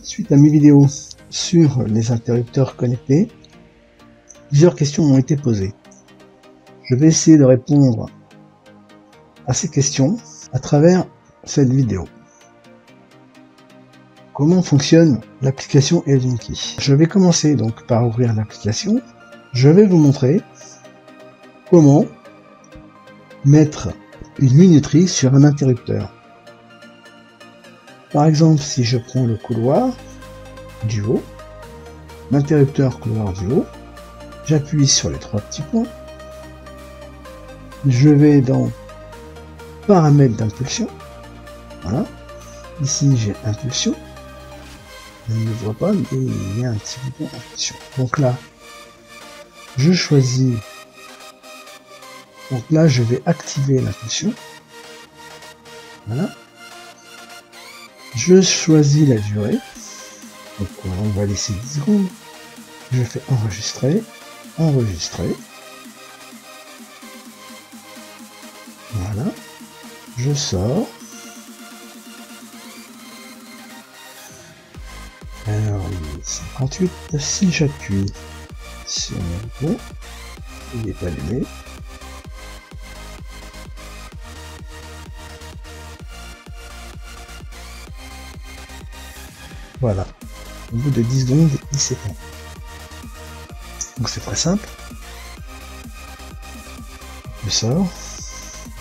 Suite à mes vidéos sur les interrupteurs connectés, plusieurs questions m'ont été posées. Je vais essayer de répondre à ces questions à travers cette vidéo. Comment fonctionne l'application Helsinki? Je vais commencer donc par ouvrir l'application. Je vais vous montrer comment mettre une minuterie sur un interrupteur. Par exemple, si je prends le couloir du haut, l'interrupteur couloir du haut, j'appuie sur les trois petits points, je vais dans paramètres d'impulsion, voilà, ici j'ai impulsion, je ne le vois pas, mais il y a un petit bouton impulsion. Donc là, je choisis, donc là je vais activer l'impulsion, voilà. Je choisis la durée, donc on va laisser 10 secondes, je fais enregistrer, enregistrer, voilà, je sors, alors il est 58, si j'appuie sur le bouton, il n'est pas allumé, voilà, au bout de 10 secondes, il s'éteint. Donc c'est très simple. Je sors,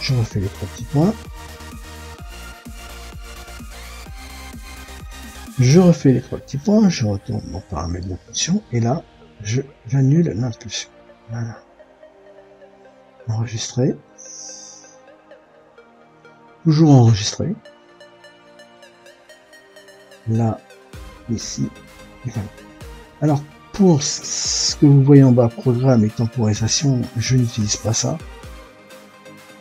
je refais les trois petits points. Je refais les trois petits points, je retourne dans paramètres d'impulsion, et là, j'annule l'impulsion. Voilà. Enregistrer. Toujours enregistrer. Là, ici, et voilà. Alors, pour ce que vous voyez en bas, programme et temporisation, je n'utilise pas ça.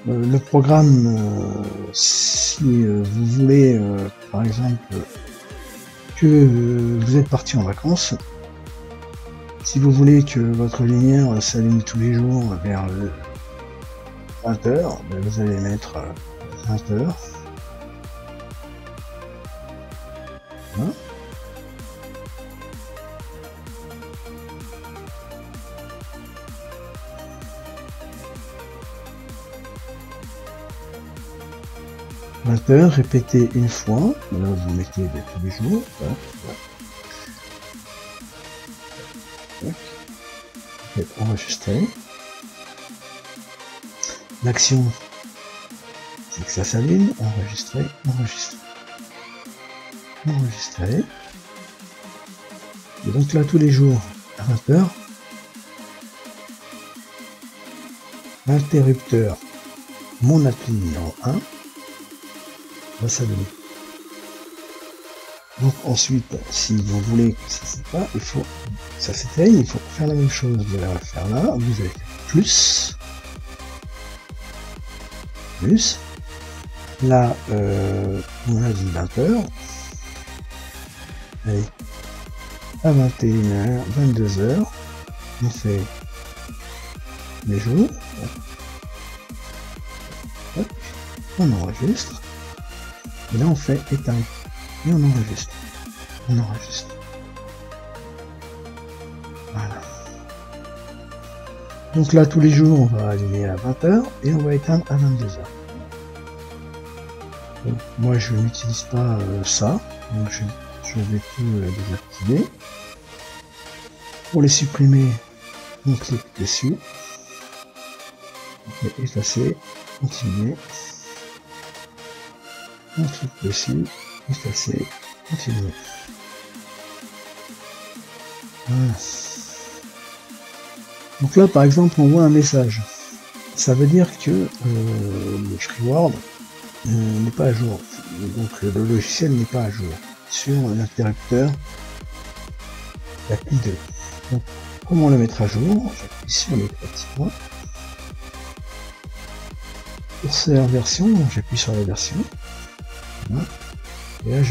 Le programme, si vous voulez, par exemple, que vous êtes parti en vacances, si vous voulez que votre lumière s'allume tous les jours vers 20h, vous allez mettre 20h. Voilà. Répétez une fois, là vous mettez de tous les jours, enregistrer. L'action, c'est que ça s'allume, enregistrer, enregistrer. Enregistrer. Et donc là tous les jours à 20h, l'interrupteur, mon appli numéro 1, va s'allumer. Donc ensuite, si vous voulez que ça s'éteigne, ça s'éteigne, il faut faire la même chose. Vous allez faire là, vous allez faire plus. Là, on a dit 20h. Allez, à 21h, 22h, on fait les jours. Hop, on enregistre. Et là on fait éteindre. Et on enregistre. On enregistre. Voilà. Donc là tous les jours on va allumer à 20h et on va éteindre à 22h. Donc, moi je n'utilise pas ça. Donc je vais tout désactiver. Pour les supprimer, on clique dessus. On fait effacer, continuer. On clique dessus, effacer, continuer. Voilà. Donc là par exemple on voit un message. Ça veut dire que le Freeword n'est pas à jour. Donc le logiciel n'est pas à jour sur l'interrupteur l'appli 2. Donc comment le mettre à jour? J'appuie sur les petits points. Curseur version, j'appuie sur la version. Voilà. Et là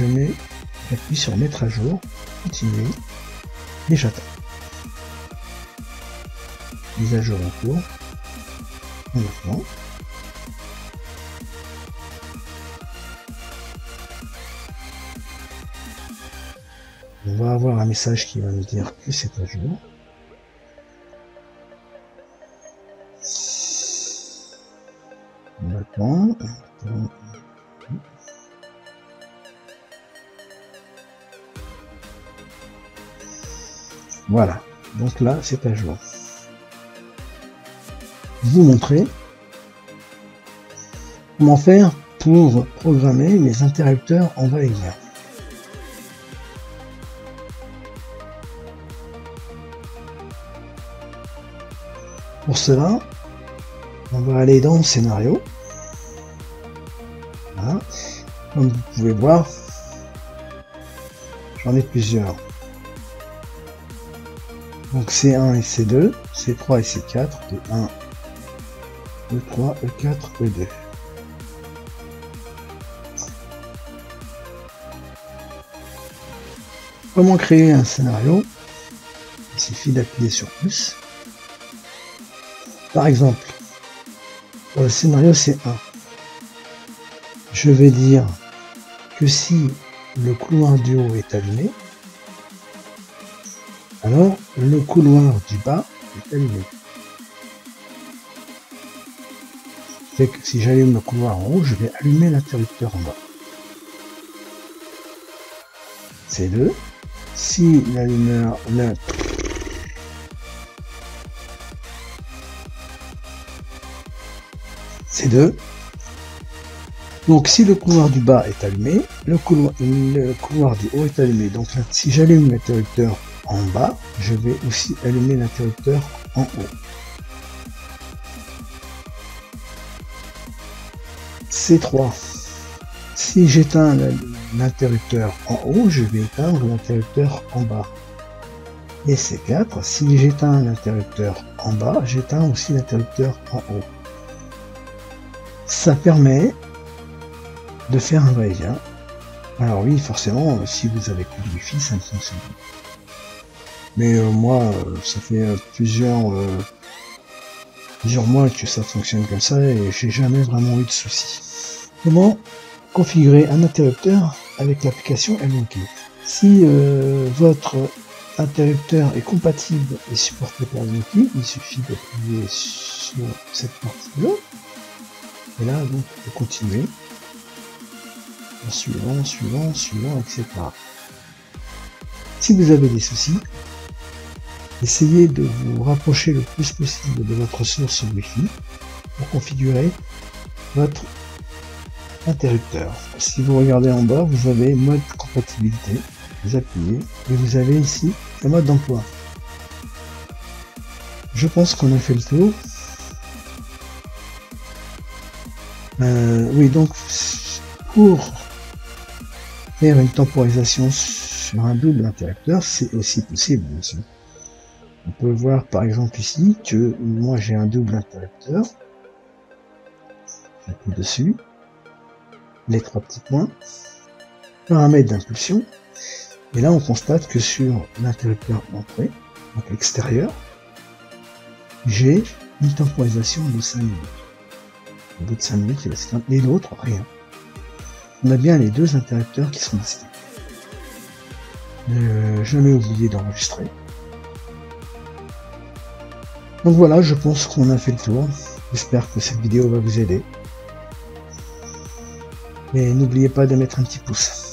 j'appuie sur mettre à jour, continuer, et j'attends. Mise à jour en cours. On attend. On va avoir un message qui va nous dire que c'est à jour. On attend. Voilà. Donc là, c'est à jour. Vous montrer comment faire pour programmer les interrupteurs en va-et-vient. Pour cela, on va aller dans Scénario. Voilà. Comme vous pouvez voir, j'en ai plusieurs. Donc C1 et C2, C3 et C4, E1, E3, E4, E2. Comment créer un scénario? Il suffit d'appuyer sur plus. Par exemple, pour le scénario C1, je vais dire que si le couloir du haut est allumé, alors le couloir du bas est allumé. C'est que si j'allume le couloir en haut, je vais allumer l'interrupteur en bas. C2, si l'allumeur, C2, donc si le couloir du bas est allumé, le couloir du haut est allumé. Donc là, si j'allume l'interrupteur en bas, je vais aussi allumer l'interrupteur en haut. C3. Si j'éteins l'interrupteur en haut, je vais éteindre l'interrupteur en bas. Et C4. Si j'éteins l'interrupteur en bas, j'éteins aussi l'interrupteur en haut. Ça permet de faire un va-et-vient. Alors oui, forcément, si vous avez plus de Wi-Fi, ça ne fonctionne pas. Mais moi, ça fait plusieurs mois que ça fonctionne comme ça et j'ai jamais vraiment eu de soucis. Comment configurer un interrupteur avec l'application L-Monkey? Si votre interrupteur est compatible et supporté par L-Monkey, il suffit d'appuyer sur cette partie-là. Et là, donc, vous continuez. Suivant, etc. Si vous avez des soucis, essayez de vous rapprocher le plus possible de votre source Wi-Fi pour configurer votre interrupteur. Si vous regardez en bas, vous avez mode compatibilité, vous appuyez et vous avez ici le mode d'emploi. Je pense qu'on a fait le tour. Oui, donc pour faire une temporisation sur un double interrupteur, c'est aussi possible, bien sûr. On peut voir par exemple ici que moi j'ai un double interrupteur. J'appuie dessus. Les trois petits points. Paramètres d'impulsion. Et là on constate que sur l'interrupteur entrée, donc extérieur, j'ai une temporisation de 5 minutes. Au bout de 5 minutes, il reste un, et l'autre, rien. On a bien les deux interrupteurs qui sont distincts. Ne jamais oublier d'enregistrer. Donc voilà, je pense qu'on a fait le tour. J'espère que cette vidéo va vous aider. Et n'oubliez pas de mettre un petit pouce.